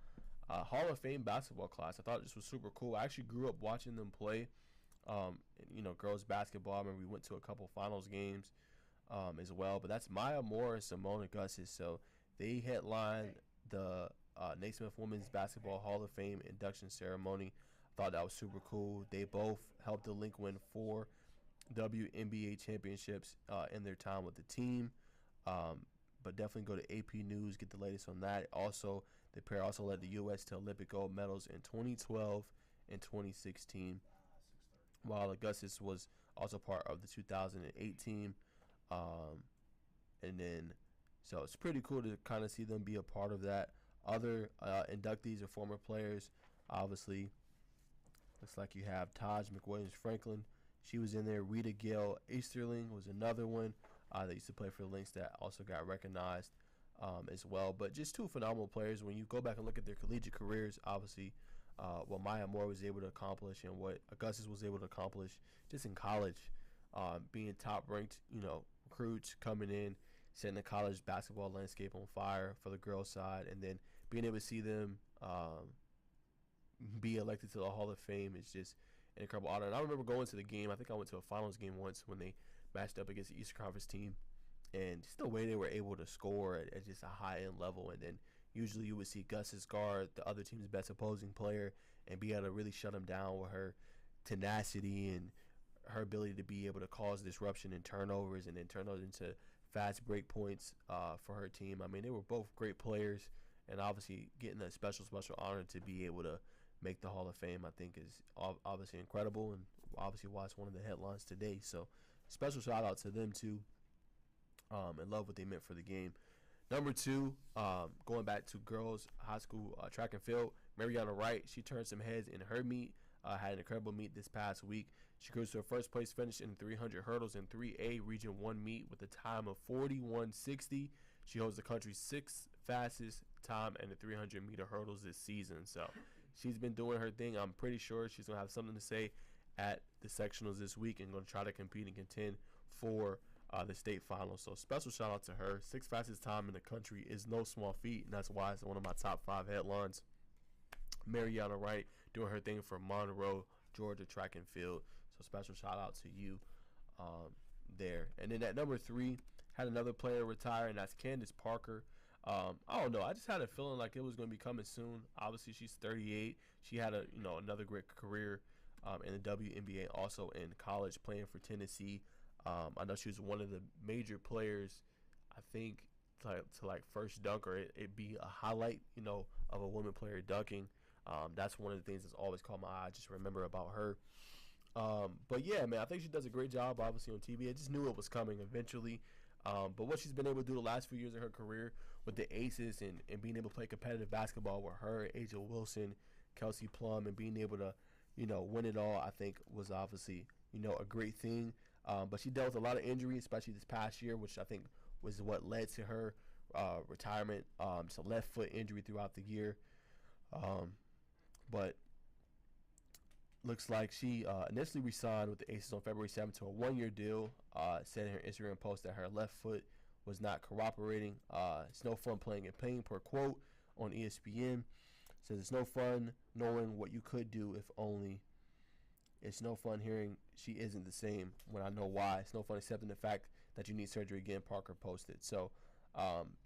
Hall of Fame basketball class. I thought this was super cool. I actually grew up watching them play. Girls basketball. I remember we went to a couple finals games as well. But that's Maya Moore and Seimone Augustus. So they headlined the Naismith Women's Basketball Hall of Fame induction ceremony. Thought that was super cool. They both helped the Link win 4 WNBA championships in their time with the team. But definitely go to AP News, get the latest on that. Also, the pair also led the U.S. to Olympic gold medals in 2012 and 2016. While Augustus was also part of the 2008 team. So it's pretty cool to kind of see them be a part of that. Other inductees are former players. Obviously, looks like you have Taj McWilliams-Franklin. She was in there. Rita Gale Easterling was another one that used to play for the Lynx that also got recognized as well. But just two phenomenal players. When you go back and look at their collegiate careers, obviously, what Maya Moore was able to accomplish and what Augustus was able to accomplish just in college, being top-ranked, recruits coming in, setting the college basketball landscape on fire for the girls' side, and then being able to see them be elected to the Hall of Fame is just an incredible honor. And I remember going to the game. I think I went to a finals game once when they matched up against the Eastern Conference team, and just the way they were able to score at just a high-end level. And then usually you would see Gus's guard the other team's best opposing player and be able to really shut him down with her tenacity and her ability to be able to cause disruption and turnovers, and then turn those into fast break points for her team. I mean, they were both great players, and obviously getting a special honor to be able to make the Hall of Fame, I think, is obviously incredible, and obviously why it's one of the headlines today. So special shout out to them too, and love what they meant for the game. Number two, going back to girls high school track and field, Mariana Wright, she turned some heads in her meet, had an incredible meet this past week. She goes to her first place finish in 300 hurdles in 3A Region 1 meet with a time of 41.60. She holds the country's 6th fastest time in the 300-meter hurdles this season. So she's been doing her thing. I'm pretty sure she's going to have something to say at the sectionals this week and going to try to compete and contend for the state finals. So special shout out to her. 6th fastest time in the country is no small feat, and that's why it's one of my top 5 headlines. Mariana Wright doing her thing for Monroe, Georgia track and field. So special shout out to you there. And then at number 3, had another player retire, and that's Candace Parker. I don't know. I just had a feeling like it was going to be coming soon. Obviously, she's 38. She had another great career in the WNBA, also in college playing for Tennessee. I know she was one of the major players, I think, to like first dunk, or it be a highlight, of a woman player dunking. That's one of the things that's always caught my eye. I just remember about her. But yeah, man, I think she does a great job, obviously, on TV. I just knew it was coming eventually. But what she's been able to do the last few years of her career with the Aces and being able to play competitive basketball with her, Asia Wilson, Kelsey Plum, and being able to, win it all, I think was obviously, a great thing. But she dealt with a lot of injuries, especially this past year, which I think was what led to her retirement. Some left foot injury throughout the year. But looks like she initially re-signed with the Aces on February 7th to a one-year deal. Said in her Instagram post that her left foot was not cooperating. It's no fun playing in pain, per quote on ESPN. Says it's no fun knowing what you could do if only. It's no fun hearing she isn't the same when I know why. It's no fun accepting the fact that you need surgery again, Parker posted. So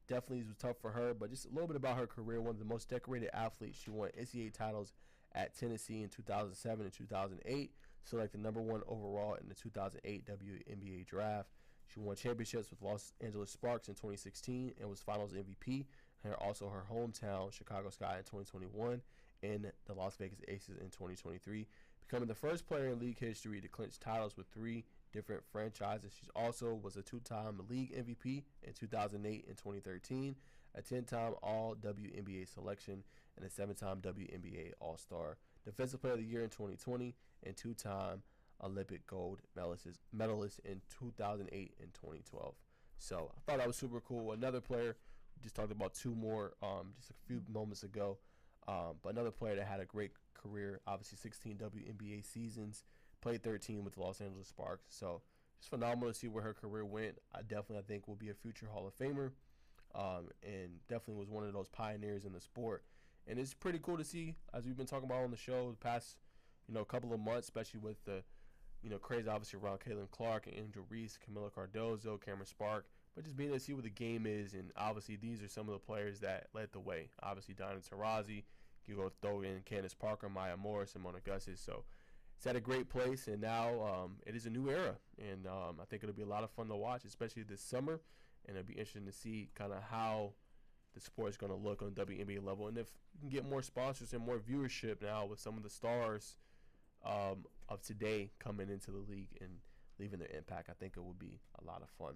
definitely it was tough for her, but just a little bit about her career. One of the most decorated athletes. She won NCAA titles at Tennessee in 2007 and 2008. Selected number 1 overall in the 2008 WNBA draft. She won championships with Los Angeles Sparks in 2016 and was Finals MVP. And also her hometown, Chicago Sky, in 2021, and the Las Vegas Aces in 2023. Becoming the first player in league history to clinch titles with 3 different franchises. She also was a 2-time league MVP in 2008 and 2013, a 10-time All-WNBA selection, and a 7-time WNBA All-Star. Defensive Player of the Year in 2020, and 2-time Olympic gold medalist in 2008 and 2012. So I thought that was super cool. Another player, we just talked about 2 more just a few moments ago, but another player that had a great career, obviously 16 WNBA seasons, played 13 with the Los Angeles Sparks. So just phenomenal to see where her career went. I think will be a future Hall of Famer, and definitely was one of those pioneers in the sport. And it's pretty cool to see, as we've been talking about on the show the past, couple of months, especially with the, craze obviously around Caitlin Clark and Angel Reese, Camila Cardozo, Cameron Spark, but just being able to see what the game is. And obviously these are some of the players that led the way. Obviously Diana Taurasi, you go throw in Candace Parker, Maya Moore, Seimone Augustus. So it's at a great place, and now it is a new era, and I think it'll be a lot of fun to watch, especially this summer, and it'll be interesting to see kind of how the sport is going to look on WNBA level, and if you can get more sponsors and more viewership now with some of the stars of today coming into the league and leaving their impact. I think it will be a lot of fun.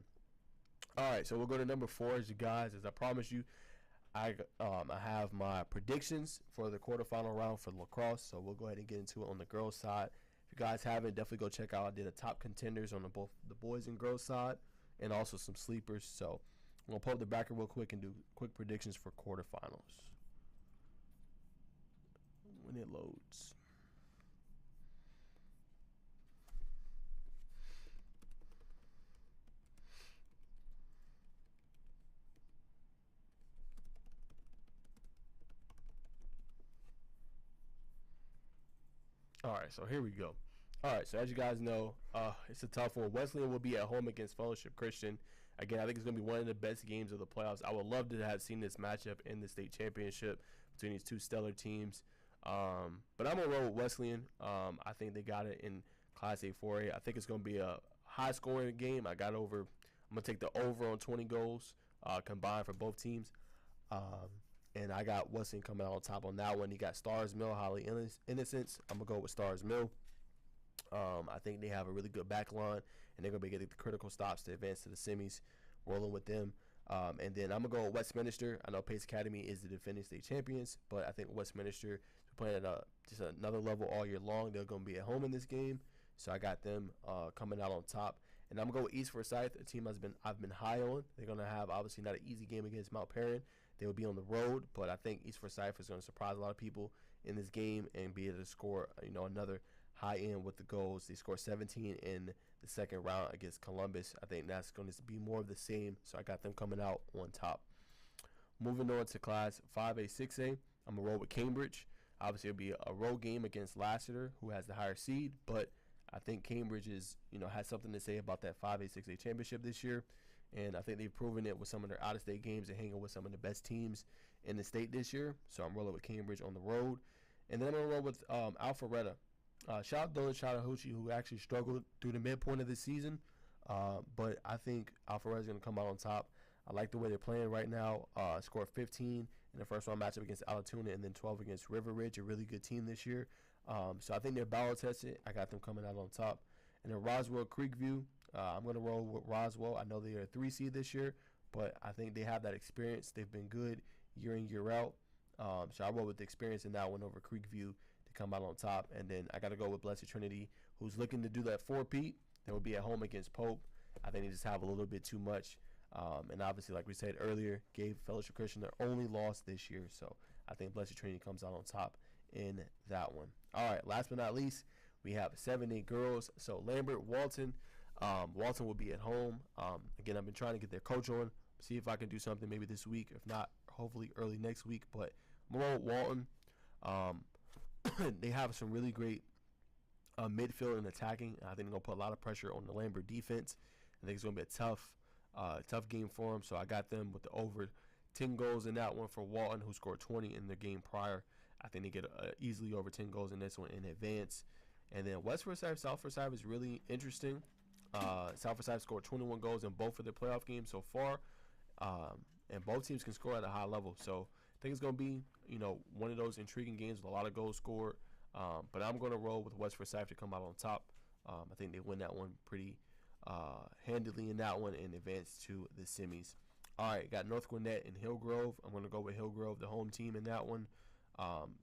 All right, so we'll go to number 4, as you guys, as I promised you. I have my predictions for the quarterfinal round for lacrosse, so we'll go ahead and get into it on the girls' side. If you guys haven't, definitely go check out. I did a top contenders on both the boys and girls' side, and also some sleepers. So I'm going to pull up the bracket real quick and do quick predictions for quarterfinals when it loads. All right, so here we go. All right, so as you guys know, it's a tough one. Wesleyan will be at home against Fellowship Christian. Again, I think it's going to be one of the best games of the playoffs. I would love to have seen this matchup in the state championship between these 2 stellar teams. But I'm going to roll with Wesleyan. I think they got it in Class A 4A. I think it's going to be a high-scoring game. I'm going to take the over on 20 goals combined for both teams. And I got Wesleyan coming out on top on that one. You got Stars Mill, Holly Innocence. I'm going to go with Stars Mill. I think they have a really good back line, and they're going to be getting the critical stops to advance to the semis, rolling with them. And then I'm going to go with Westminster. I know Pace Academy is the defending state champions, but I think Westminster is playing at just another level all year long. They're going to be at home in this game, so I got them coming out on top. And I'm going to go with East Forsyth, a team I've been high on. They're going to have, obviously, not an easy game against Mount Perrin. They will be on the road, but I think East Forsyth is going to surprise a lot of people in this game and be able to score, another high end with the goals. They scored 17 in the second round against Columbus. I think that's going to be more of the same, so I got them coming out on top. Moving on to Class 5A, 6A, I'm going to roll with Cambridge. Obviously, it'll be a road game against Lassiter, who has the higher seed, but I think Cambridge has something to say about that 5A, 6A championship this year. And I think they've proven it with some of their out-of-state games and hanging with some of the best teams in the state this year. So I'm rolling with Cambridge on the road. And then I'm going to roll with Alpharetta. Shout out Dolan, shout out Hoochie, who actually struggled through the midpoint of the season. But I think Alpharetta is going to come out on top. I like the way they're playing right now. Scored 15 in the first round matchup against Alatoona and then 12 against River Ridge, a really good team this year. So I think they're battle tested. I got them coming out on top. And then Roswell Creekview, I'm going to roll with Roswell. I know they are a 3 seed this year, but I think they have that experience. They've been good year in, year out. So I roll with the experience in that one over Creekview to come out on top. And then I got to go with Blessed Trinity, who's looking to do that 4-peat. They will be at home against Pope. I think they just have a little bit too much. And obviously, like we said earlier, gave Fellowship Christian their only loss this year. So I think Blessed Trinity comes out on top in that one. All right, last but not least, we have 7-8 girls. So Lambert, Walton. Walton will be at home. Again, I've been trying to get their coach on, see if I can do something maybe this week. If not, hopefully early next week. But more Walton. They have some really great midfield and attacking. I think they're going to put a lot of pressure on the Lambert defense. I think it's going to be a tough game for them. So I got them with the over 10 goals in that one for Walton, who scored 20 in their game prior. I think they get easily over 10 goals in this one in advance. And then West Forsyth, South Forsyth is really interesting. South Forsyth scored 21 goals in both of their playoff games so far. And both teams can score at a high level. So I think it's going to be, one of those intriguing games with a lot of goals scored. But I'm going to roll with West Forsyth to come out on top. I think they win that one pretty handily in that one and advance to the semis. All right, got North Gwinnett and Hillgrove. I'm going to go with Hillgrove, the home team in that one.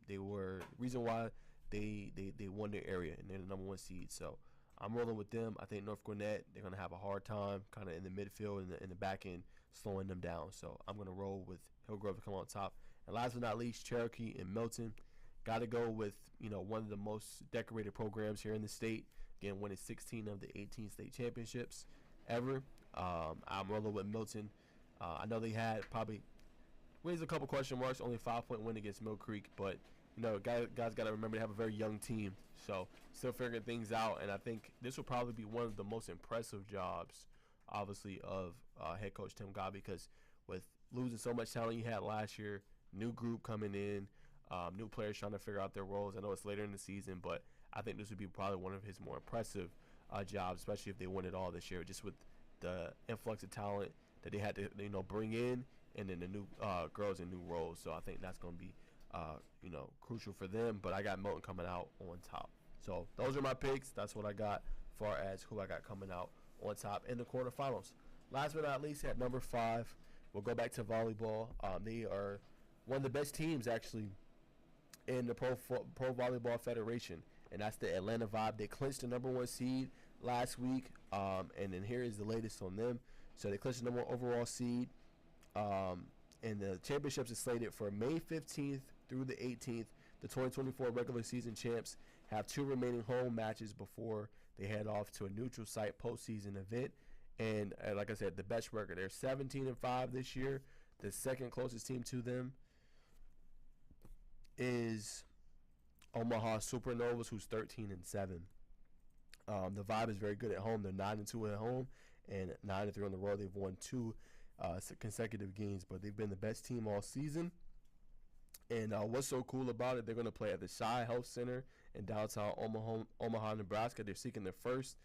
They were reason why they won their area and they're the number 1 seed. So I'm rolling with them. I think North Gwinnett, they're going to have a hard time kind of in the midfield and in the back end slowing them down. So I'm going to roll with Hillgrove to come on top. And last but not least, Cherokee and Milton. Got to go with, one of the most decorated programs here in the state. Again, winning 16 of the 18 state championships ever. I'm rolling with Milton. I know they had probably raised a couple question marks, only a 5-point win against Mill Creek, but guys got to remember they have a very young team, so still figuring things out. And I think this will probably be one of the most impressive jobs, obviously, of head coach Tim Gott, because with losing so much talent you had last year, new group coming in, new players trying to figure out their roles. I know it's later in the season, but I think this would be probably one of his more impressive jobs, especially if they win it all this year, just with the influx of talent that they had to bring in, and then the new girls in new roles. So I think that's going to be crucial for them. But I got Milton coming out on top. So those are my picks. That's what I got as far as who I got coming out on top in the quarterfinals. Last but not least, at number 5, we'll go back to volleyball. They are one of the best teams actually in the Pro Volleyball Federation, and that's the Atlanta Vibe. They clinched the number 1 seed last week, and then here is the latest on them. So they clinched the number 1 overall seed, and the championships is slated for May 15th through the 18th. The 2024 regular season champs have 2 remaining home matches before they head off to a neutral site postseason event. And like I said, the best record, they're 17-5 this year. The second closest team to them is Omaha Supernovas, who's 13-7. The Vibe is very good at home. They're 9-2 at home and 9-3 on the road. They've won 2 consecutive games, but they've been the best team all season. And what's so cool about it, they're going to play at the Shy Health Center in downtown Omaha, Nebraska. They're seeking their first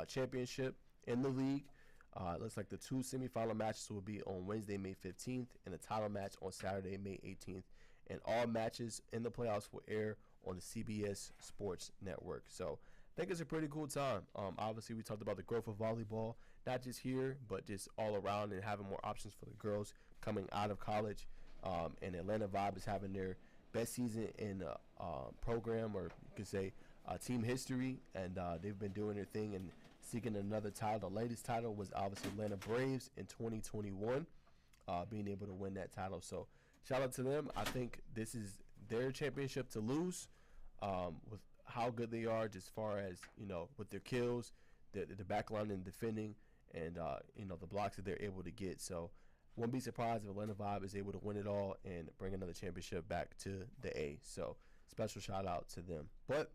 championship in the league. It looks like the 2 semifinal matches will be on Wednesday, May 15th, and the title match on Saturday, May 18th. And all matches in the playoffs will air on the CBS Sports Network. So I think it's a pretty cool time. Obviously, we talked about the growth of volleyball, not just here, but just all around, and having more options for the girls coming out of college. And Atlanta Vibe is having their best season in program, or you could say team history, and they've been doing their thing and seeking another title. The latest title was obviously Atlanta Braves in 2021, being able to win that title. So shout out to them. I think this is their championship to lose, with how good they are, just as far as with their kills, the backline and defending, and the blocks that they're able to get. So won't be surprised if Atlanta Vibe is able to win it all and bring another championship back to the A. So special shout out to them. But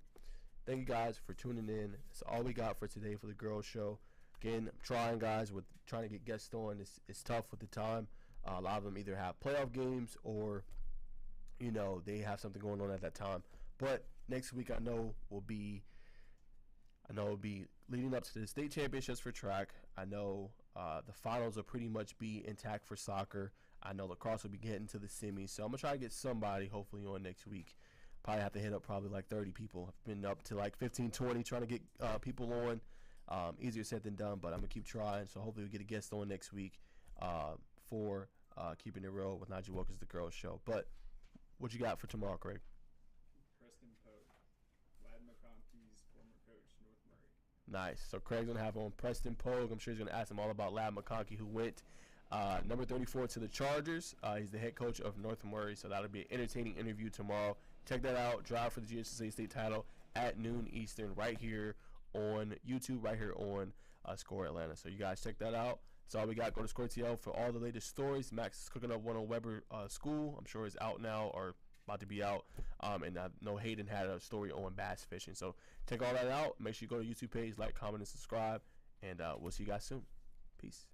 thank you guys for tuning in. That's all we got for today for the girls show. Again, I'm trying to get guests on. It's tough with the time. A lot of them either have playoff games or they have something going on at that time. But next week I know will be leading up to the state championships for track. I know the finals will pretty much be intact for soccer. I know lacrosse will be getting to the semis. So I'm going to try to get somebody hopefully on next week. Probably have to hit up probably like 30 people. I've been up to like 15, 20 trying to get people on. Easier said than done, but I'm going to keep trying. So hopefully we get a guest on next week for Keeping It Real with Najeh Wilkins, the Girls Show. But what you got for tomorrow, Craig? Preston Pogue, Lad McConkey's former coach, North Murray. Nice. So Craig's going to have on Preston Pogue. I'm sure he's going to ask him all about Lad McConkey, who went number 34 to the Chargers. He's the head coach of North Murray, so that'll be an entertaining interview tomorrow. Check that out. Drive for the GHSA state title at noon Eastern right here on YouTube, right here on Score Atlanta. So you guys check that out. That's all we got. Go to Score TL for all the latest stories. Max is cooking up one on Weber School. I'm sure it's out now or about to be out. And I know Hayden had a story on bass fishing. So check all that out. Make sure you go to YouTube page, like, comment, and subscribe. And we'll see you guys soon. Peace.